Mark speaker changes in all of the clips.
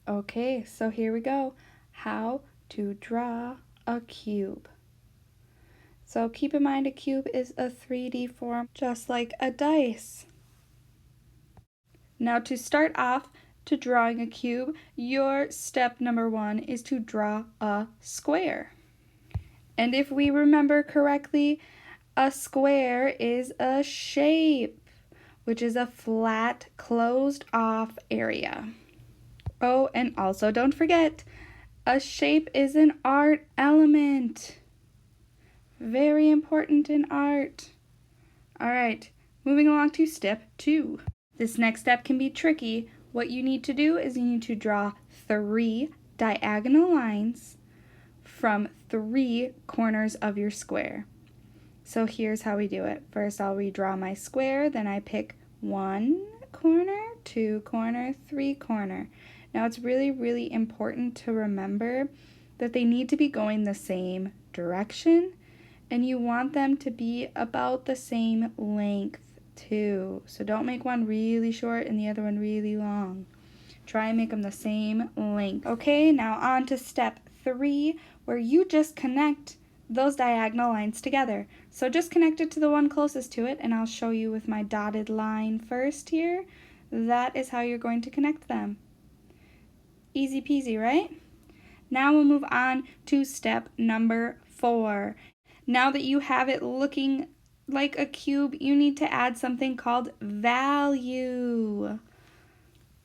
Speaker 1: Okay, so here we go. How to draw a cube. So keep in mind a cube is a 3D form just like a dice. Now to start off to drawing a cube, your step number 1 is to draw a square. And if we remember correctly, a square is a shape, which is a flat, closed off area. Oh, and also don't forget, a shape is an art element. Very important in art. All right, moving along to step 2. This next step can be tricky. What you need to do is you need to draw 3 diagonal lines from 3 corners of your square. So here's how we do it. First, I'll redraw my square, then I pick 1 corner, 2 corner, 3 corner. Now it's really important to remember that they need to be going the same direction, and you want them to be about the same length too. So don't make one really short and the other one really long. Try and make them the same length. Okay, now on to step 3, where you just connect those diagonal lines together. So just connect it to the one closest to it, and I'll show you with my dotted line first here. That is how you're going to connect them. Easy peasy, right? Now we'll move on to step number 4. Now that you have it looking like a cube, you need to add something called value.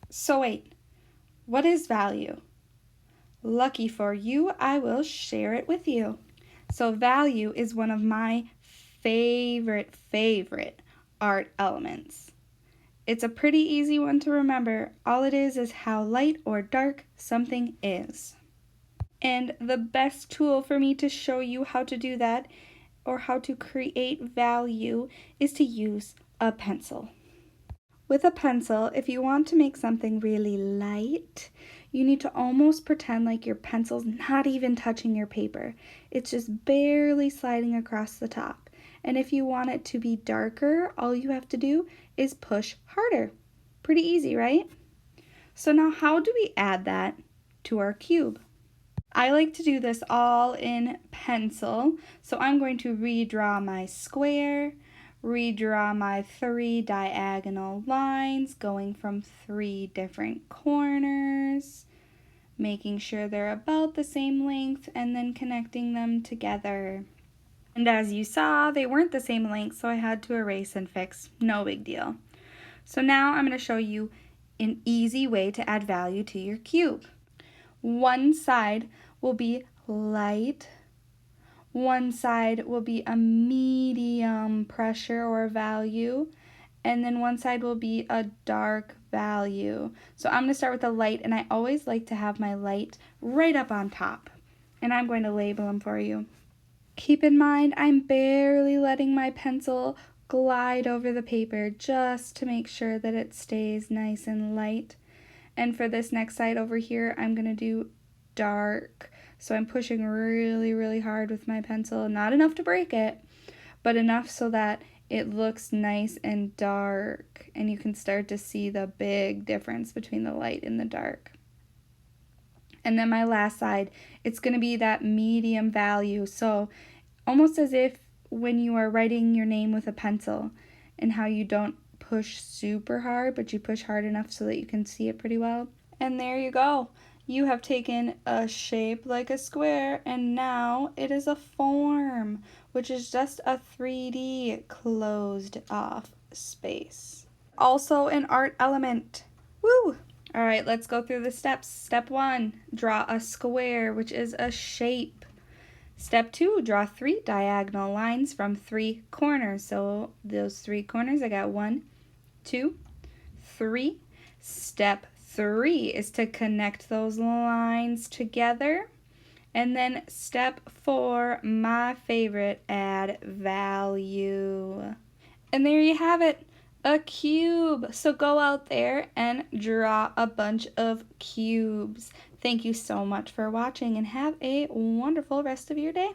Speaker 1: So wait, what is value? Lucky for you, I will share it with you. So value is one of my favorite art elements. It's a pretty easy one to remember. All it is how light or dark something is. And the best tool for me to show you how to do that, or how to create value, is to use a pencil. With a pencil, if you want to make something really light, you need to almost pretend like your pencil's not even touching your paper. It's just barely sliding across the top. And if you want it to be darker, all you have to do is push harder. Pretty easy, right? So now how do we add that to our cube? I like to do this all in pencil, so I'm going to redraw my square, redraw my 3 diagonal lines going from 3 different corners, making sure they're about the same length, and then connecting them together. And as you saw, they weren't the same length, so I had to erase and fix. No big deal. So now I'm going to show you an easy way to add value to your cube. One side will be light, one side will be a medium pressure or value, and then one side will be a dark value. So I'm going to start with the light, and I always like to have my light right up on top. And I'm going to label them for you. Keep in mind, I'm barely letting my pencil glide over the paper just to make sure that it stays nice and light. And for this next side over here, I'm going to do dark. So I'm pushing really hard with my pencil. Not enough to break it, but enough so that it looks nice and dark. And you can start to see the big difference between the light and the dark. And then my last side, it's going to be that medium value. So almost as if when you are writing your name with a pencil, and how you don't push super hard, but you push hard enough so that you can see it pretty well. And there you go. You have taken a shape like a square, and now it is a form, which is just a 3D closed off space. Also an art element. Woo! All right, let's go through the steps. Step 1, draw a square, which is a shape. Step 2, draw 3 diagonal lines from 3 corners. So those 3 corners, I got 1, 2, 3. Step 3 is to connect those lines together. And then step 4, my favorite, add value. And there you have it, a cube. So go out there and draw a bunch of cubes. Thank you so much for watching, and have a wonderful rest of your day.